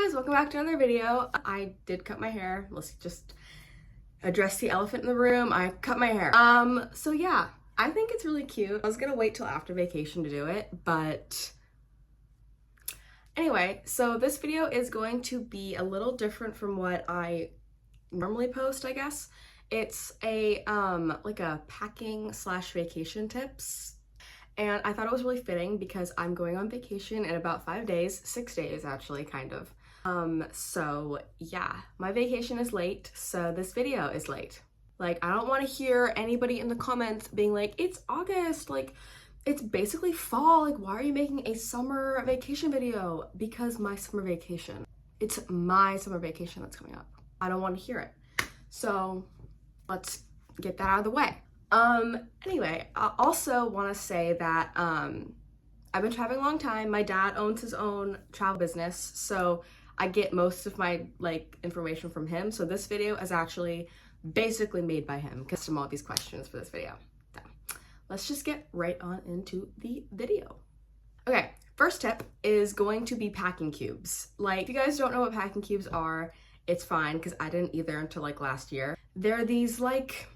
guys, welcome back to another video. I did cut my hair. Let's just address the elephant in the room. I cut my hair. So yeah, I think it's really cute. I was gonna wait till after vacation to do it, but anyway, so this video is going to be a little different from what I normally post, I guess. It's a like a packing slash vacation tips. And I thought it was really fitting because I'm going on vacation in about 5 days, 6 days actually, kind of. So yeah, my vacation is late, so this video is late. Like, I don't want to hear anybody in the comments being like, it's August, like, it's basically fall, like, why are you making a summer vacation video? Because my summer vacation, it's my summer vacation that's coming up. I don't want to hear it. So let's get that out of the way. Anyway, I also want to say that, I've been traveling a long time. My dad owns his own travel business, so I get most of my, like, information from him. So this video is actually basically made by him, because I'm all these questions for this video. So let's just get right on into the video. Okay, first tip is going to be packing cubes. Like, if you guys don't know what packing cubes are, it's fine, because I didn't either until, like, last year. They're these, like,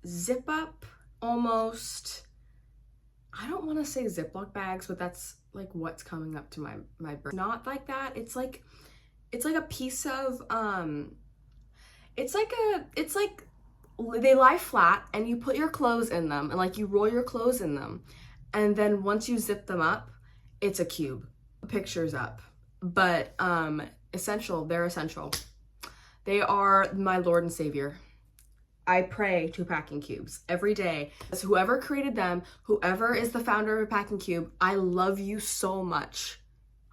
zip up, almost, I don't want to say Ziploc bags, but that's like what's coming up to my brain. Not like that. It's like a piece of it's like they lie flat and you put your clothes in them, and like you roll your clothes in them, and then once you zip them up, it's a cube. Pictures up. But essential, they're essential. They are my Lord and Savior. I pray to packing cubes every day. So whoever created them, whoever is the founder of a packing cube, I love you so much.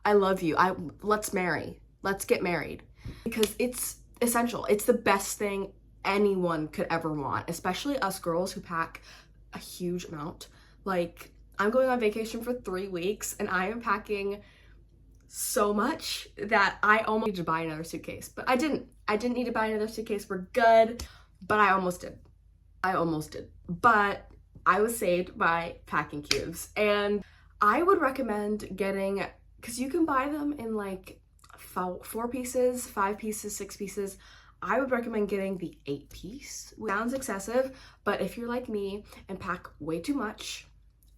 I love you. Let's marry. Let's get married. Because it's essential. It's the best thing anyone could ever want, especially us girls who pack a huge amount. Like, I'm going on vacation for 3 weeks and I am packing so much that I almost need to buy another suitcase. But I didn't need to buy another suitcase. We're good. But I almost did. But I was saved by packing cubes. And I would recommend getting, because you can buy them in like 4 pieces, 5 pieces, 6 pieces. I would recommend getting the 8-piece. Sounds excessive, but if you're like me and pack way too much,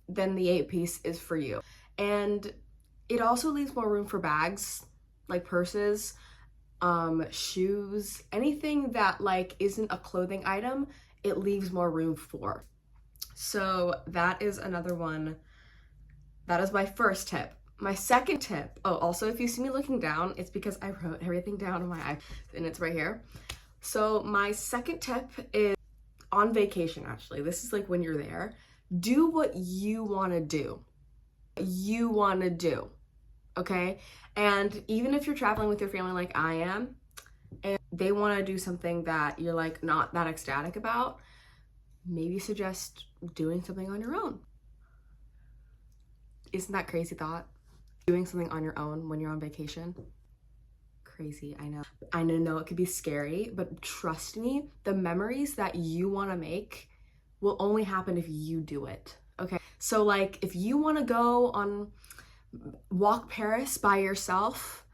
then the 8-piece is for you. And it also leaves more room for bags, like purses, shoes, anything that like isn't a clothing item, it leaves more room for. So that is another one. That is my first tip. My second tip, oh, also if you see me looking down, it's because I wrote everything down on my iPad and it's right here. So my second tip is on vacation, actually. This is like when you're there. Do what you want to do. Okay? And even if you're traveling with your family like I am, and they want to do something that you're like not that ecstatic about, maybe suggest doing something on your own. Isn't that crazy thought? Doing something on your own when you're on vacation? Crazy, I know. I know it could be scary, but trust me, the memories that you want to make will only happen if you do it. Okay? So like if you want to go on walk Paris by yourself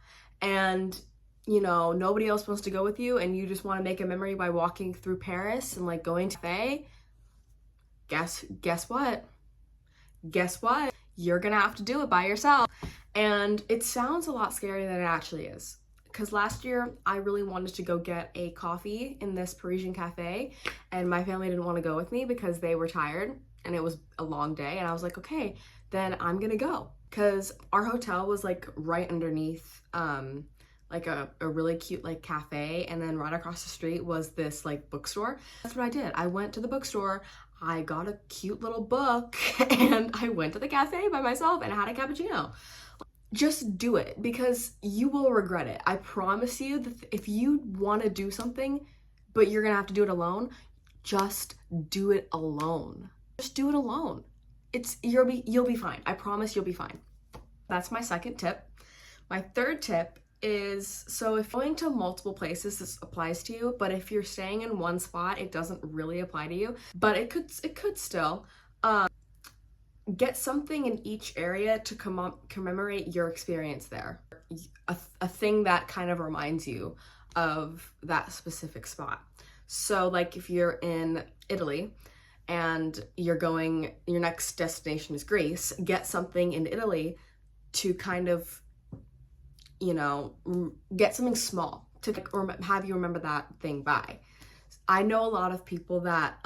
and you know nobody else wants to go with you and you just want to make a memory by walking through Paris and like going to cafe, guess what you're gonna have to do it by yourself. And it sounds a lot scarier than it actually is, because last year I really wanted to go get a coffee in this Parisian cafe and my family didn't want to go with me because they were tired and it was a long day, and I was like, okay, then I'm gonna go. Because our hotel was like right underneath like a really cute like cafe, and then right across the street was this like bookstore. That's what I did. I went to the bookstore, I got a cute little book, and I went to the cafe by myself and I had a cappuccino. Just do it, because you will regret it. I promise you that if you want to do something but you're gonna have to do it alone, just do it alone. Just do it alone. You'll be fine. I promise you'll be fine. That's my second tip. My third tip is, so if going to multiple places, this applies to you, but if you're staying in one spot, it doesn't really apply to you, but it could still. Get something in each area to commemorate your experience there. a thing that kind of reminds you of that specific spot. So like if you're in Italy and your next destination is Greece, get something in Italy to kind of, get something small to have you remember that thing by. I know a lot of people that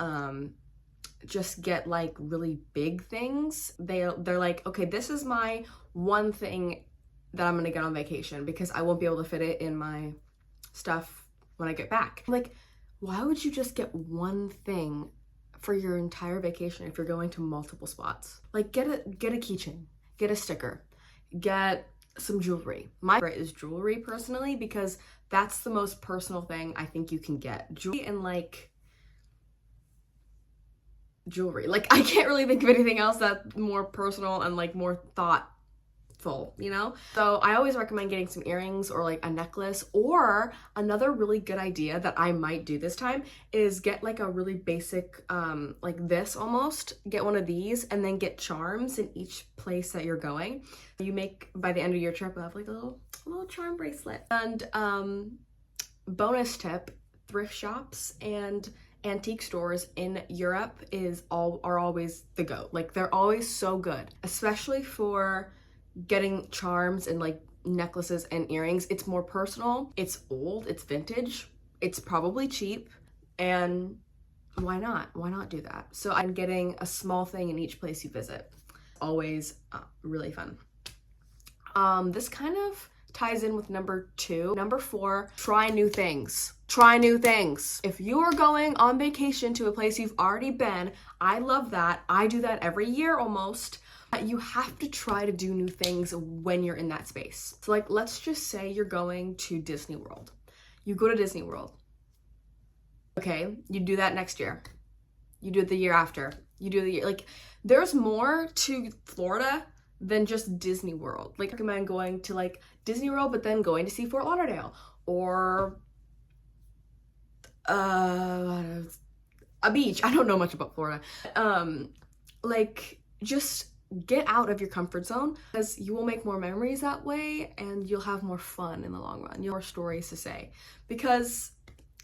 just get like really big things. They're like, okay, this is my one thing that I'm gonna get on vacation because I won't be able to fit it in my stuff when I get back. Like, why would you just get one thing for your entire vacation if you're going to multiple spots? Like, get a keychain, get a sticker, get some jewelry. My favorite is jewelry personally because that's the most personal thing I think you can get. Jewelry and like jewelry. Like, I can't really think of anything else that's more personal and like more thoughtful, So I always recommend getting some earrings or like a necklace, or another really good idea that I might do this time is get like a really basic, like this almost, get one of these and then get charms in each place that you're going. You make, by the end of your trip, you'll have like a little charm bracelet. And bonus tip, thrift shops and antique stores in Europe are always the go. Like, they're always so good, especially for getting charms and like necklaces and earrings. It's more personal, it's old, it's vintage, it's probably cheap, and why not do that? So I'm getting a small thing in each place you visit. Always really fun. This kind of ties in with number 2. Number 4, try new things. Try new things. If you are going on vacation to a place you've already been, I love that. I do that every year almost. You have to try to do new things when you're in that space. So like, let's just say you're going to Disney World. You go to Disney World. Okay, you do that next year. You do it the year after. You do the year, like, there's more to Florida than just Disney World. Like, I recommend going to like Disney World, but then going to see Fort Lauderdale or a beach. I don't know much about Florida. Like, just get out of your comfort zone, because you will make more memories that way and you'll have more fun in the long run. You'll have more stories to say. Because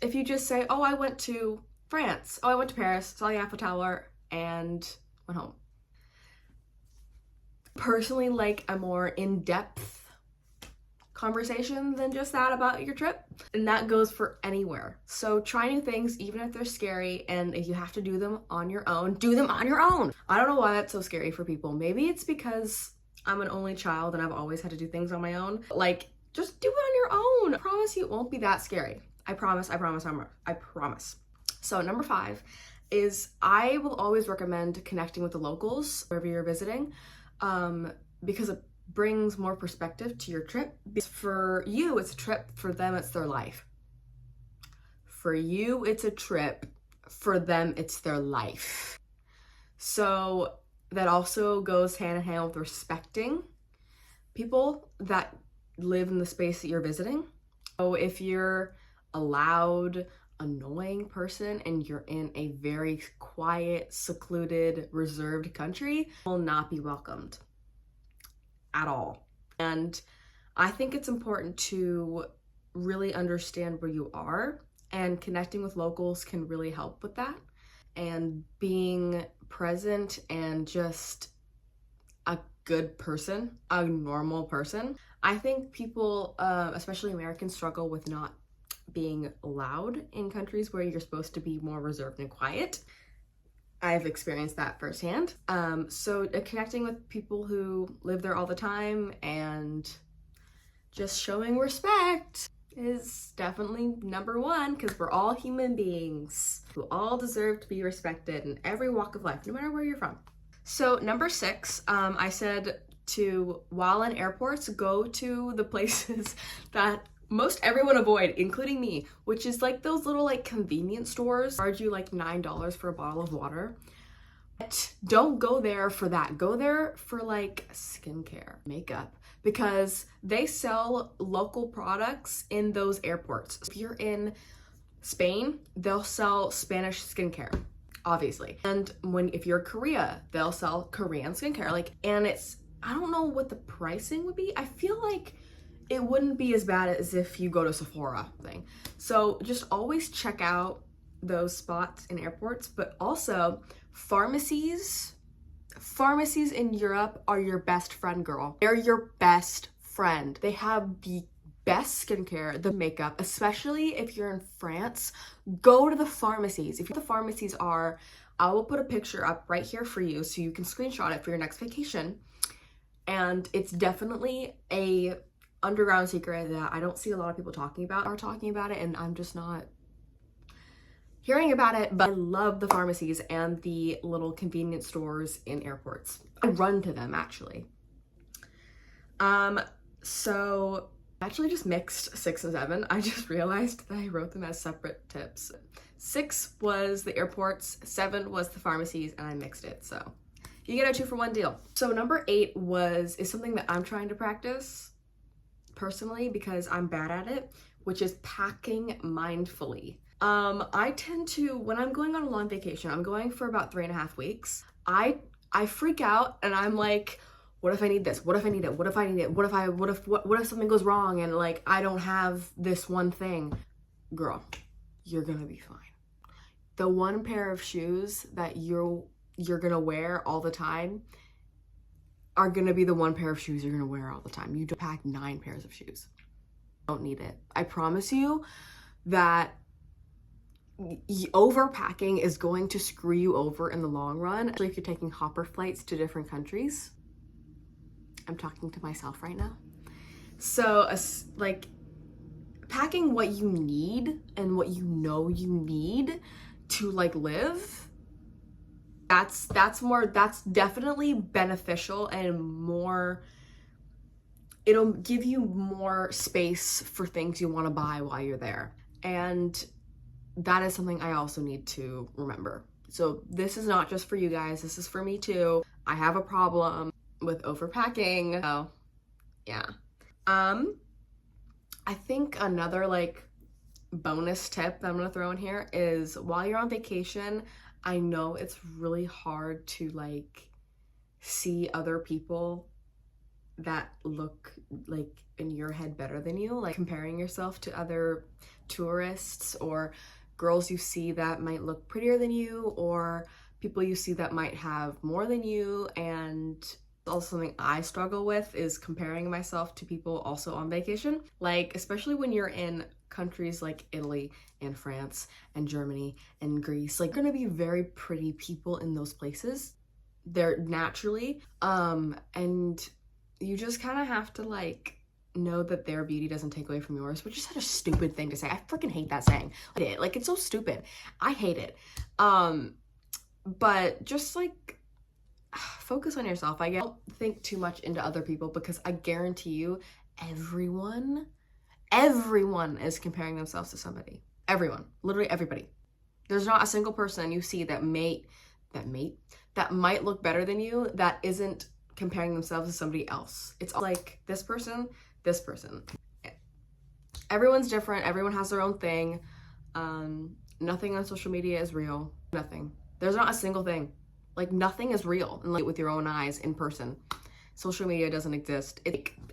if you just say, oh, I went to France, oh, I went to Paris, saw the Eiffel Tower, and went home. Personally, like a more in-depth conversation than just that about your trip, and that goes for anywhere. So try new things even if they're scary, and if you have to do them on your own, do them on your own. I don't know why that's so scary for people. Maybe it's because I'm an only child and I've always had to do things on my own. Like, just do it on your own. I promise you it won't be that scary. I promise. So number 5 is, I will always recommend connecting with the locals wherever you're visiting, because it brings more perspective to your trip. For you, it's a trip. For them, it's their life. For you, it's a trip. For them, it's their life. So that also goes hand in hand with respecting people that live in the space that you're visiting. So if you're a loud, annoying person and you're in a very quiet, secluded, reserved country, you will not be welcomed at all. And I think it's important to really understand where you are, and connecting with locals can really help with that, and being present and just a good person, a normal person. I think people, especially Americans, struggle with not being loud in countries where you're supposed to be more reserved and quiet. I've experienced that firsthand. So connecting with people who live there all the time and just showing respect is definitely number 1, because we're all human beings who all deserve to be respected in every walk of life, no matter where you're from. So number 6, I said while in airports, go to the places that most everyone avoid, including me, which is like those little like convenience stores charge you like $9 for a bottle of water. But don't go there for that. Go there for like skincare, makeup, because they sell local products in those airports. If you're in Spain, they'll sell Spanish skincare, obviously. And if you're Korea, they'll sell Korean skincare. Like, and I don't know what the pricing would be. I feel like it wouldn't be as bad as if you go to Sephora thing. So just always check out those spots in airports, but also pharmacies. Pharmacies in Europe are your best friend, girl. They're your best friend. They have the best skincare, the makeup, especially if you're in France. Go to the pharmacies. If the pharmacies are, I will put a picture up right here for you so you can screenshot it for your next vacation. And it's definitely a underground secret that I don't see a lot of people talking about it, and I'm just not hearing about it. But I love the pharmacies and the little convenience stores in airports. I run to them actually. So I actually just mixed 6 and 7. I just realized that I wrote them as separate tips. 6 was the airports, 7 was the pharmacies, and I mixed it. So you get a 2-for-1 deal. So number 8 is something that I'm trying to practice personally because I'm bad at it, which is packing mindfully. I tend to, when I'm going on a long vacation, I'm going for about 3.5 weeks. I freak out and I'm like, what if I need this? What if I need it? What if I need it? What if something goes wrong and like I don't have this one thing? Girl, you're gonna be fine. The one pair of shoes that you're gonna wear all the time are gonna be the one pair of shoes you're gonna wear all the time. You don't pack 9 pairs of shoes. Don't need it. I promise you that overpacking is going to screw you over in the long run, especially if you're taking hopper flights to different countries. I'm talking to myself right now. So like packing what you need and what you know you need to like live, that's definitely beneficial and more, it'll give you more space for things you want to buy while you're there. And that is something I also need to remember. So this is not just for you guys, this is for me too. I have a problem with overpacking. So yeah. I think another like bonus tip that I'm gonna throw in here is while you're on vacation, I know it's really hard to like see other people that look like in your head better than you, like comparing yourself to other tourists or girls you see that might look prettier than you or people you see that might have more than you. And also something I struggle with is comparing myself to people also on vacation, like especially when you're in countries like Italy and France and Germany and Greece. Like gonna be very pretty people in those places, they're naturally and you just kind of have to like know that their beauty doesn't take away from yours, which is such a stupid thing to say. I freaking hate that saying. Like it's so stupid. I hate it. But just like focus on yourself. I don't think too much into other people because I guarantee you everyone is comparing themselves to somebody. Everyone, literally everybody. There's not a single person you see that might look better than you that isn't comparing themselves to somebody else. It's all like this person. Everyone's different. Everyone has their own thing. Nothing on social media is real. Nothing. There's not a single thing. Like nothing is real and like with your own eyes in person. Social media doesn't exist.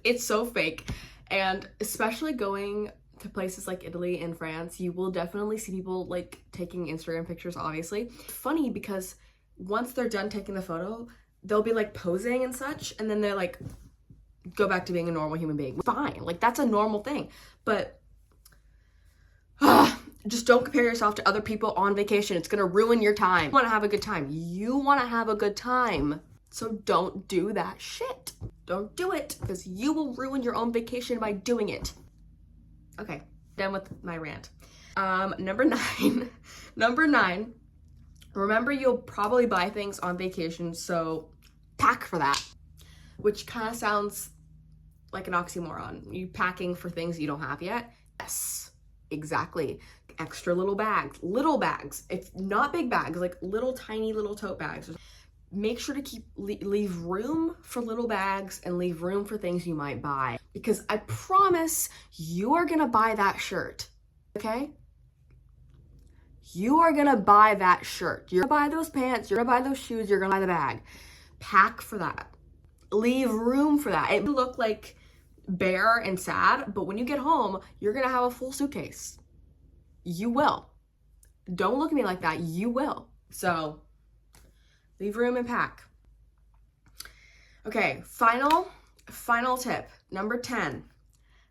It's so fake. And especially going to places like Italy and France, you will definitely see people like taking Instagram pictures, obviously. It's funny because once they're done taking the photo, they'll be like posing and such, and then they're like, go back to being a normal human being. Fine, like that's a normal thing. But just don't compare yourself to other people on vacation. It's gonna ruin your time. You wanna have a good time. You wanna have a good time. So don't do that shit. Don't do it because you will ruin your own vacation by doing it. Okay, done with my rant. Number 9, remember you'll probably buy things on vacation, so pack for that, which kind of sounds like an oxymoron. You packing for things you don't have yet? Yes, exactly. Extra little bags. If not big bags, like little tiny little tote bags. Make sure to leave room for little bags and leave room for things you might buy, because I promise you are gonna buy that shirt, okay? You are gonna buy that shirt. You're gonna buy those pants, you're gonna buy those shoes, you're gonna buy the bag. Pack for that. Leave room for that. It may look like bare and sad, but when you get home, you're gonna have a full suitcase. You will. Don't look at me like that. You will. So leave room and pack. Okay, final tip, number 10.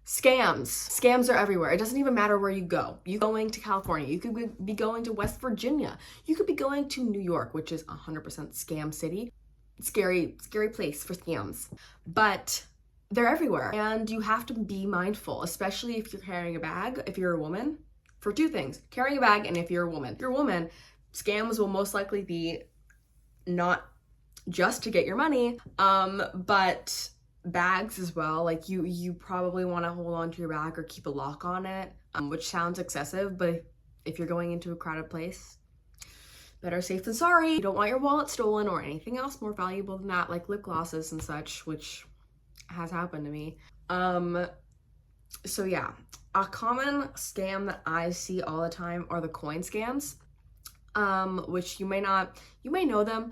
Scams. Scams are everywhere. It doesn't even matter where you go. You're going to California. You could be going to West Virginia. You could be going to New York, which is 100% scam city. Scary place for scams. But they're everywhere. And you have to be mindful, especially if you're carrying a bag, if you're a woman, for two things. Carrying a bag and if you're a woman. If you're a woman, scams will most likely be not just to get your money, but bags as well. Like you probably want to hold on to your bag or keep a lock on it, which sounds excessive, but if you're going into a crowded place, better safe than sorry. You don't want your wallet stolen or anything else more valuable than that, like lip glosses and such, which has happened to me. So yeah, a common scam that I see all the time are the coin scams, which you may know them.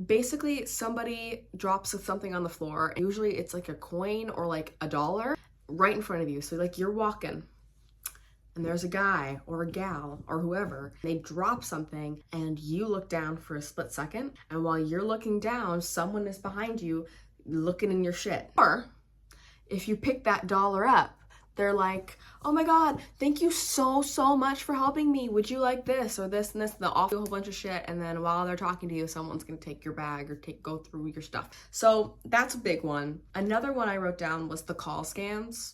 Basically, somebody drops something on the floor. Usually it's like a coin or like $1 right in front of you. So like you're walking and there's a guy or a gal or whoever, they drop something and you look down for a split second. And while you're looking down, someone is behind you looking in your shit. Or if you pick that $1 up, they're like, oh my God, thank you so much for helping me. Would you like this or this and this? And they'll offer you a whole bunch of shit. And then while they're talking to you, someone's gonna take your bag or go through your stuff. So that's a big one. Another one I wrote down was the call scams.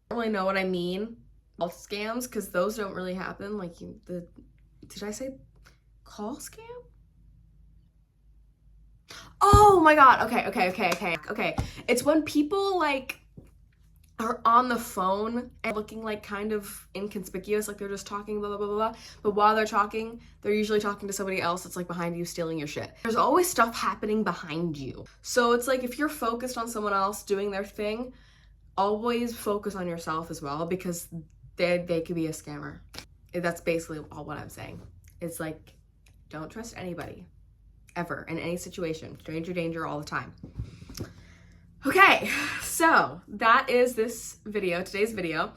I don't really know what I mean. Call scams, because those don't really happen. Like did I say call scam? Oh my God, okay. It's when people like are on the phone and looking like kind of inconspicuous, like they're just talking blah, blah, blah, blah, but while they're talking, they're usually talking to somebody else that's like behind you stealing your shit. There's always stuff happening behind you. So it's like if you're focused on someone else doing their thing, always focus on yourself as well, because they could be a scammer. That's basically all what I'm saying. It's like, don't trust anybody. Ever, in any situation. Stranger danger all the time. Okay, so that is today's video.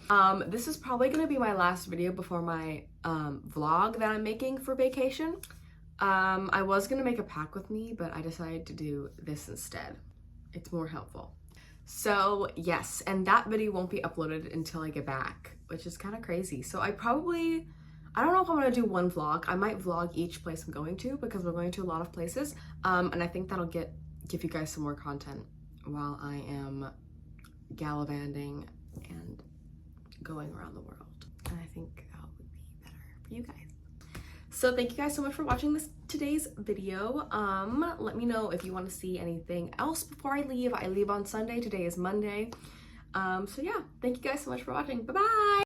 This is probably gonna be my last video before my vlog that I'm making for vacation. I was gonna make a pack with me, but I decided to do this instead. It's more helpful. So yes, and that video won't be uploaded until I get back, which is kind of crazy. So I don't know if I'm gonna do one vlog. I might vlog each place I'm going to, because we're going to a lot of places. And I think that'll give you guys some more content while I am gallivanting and going around the world. And I think that would be better for you guys. So thank you guys so much for watching today's video. Let me know if you want to see anything else before I leave. I leave on Sunday. Today is Monday. So yeah, thank you guys so much for watching. Bye-bye.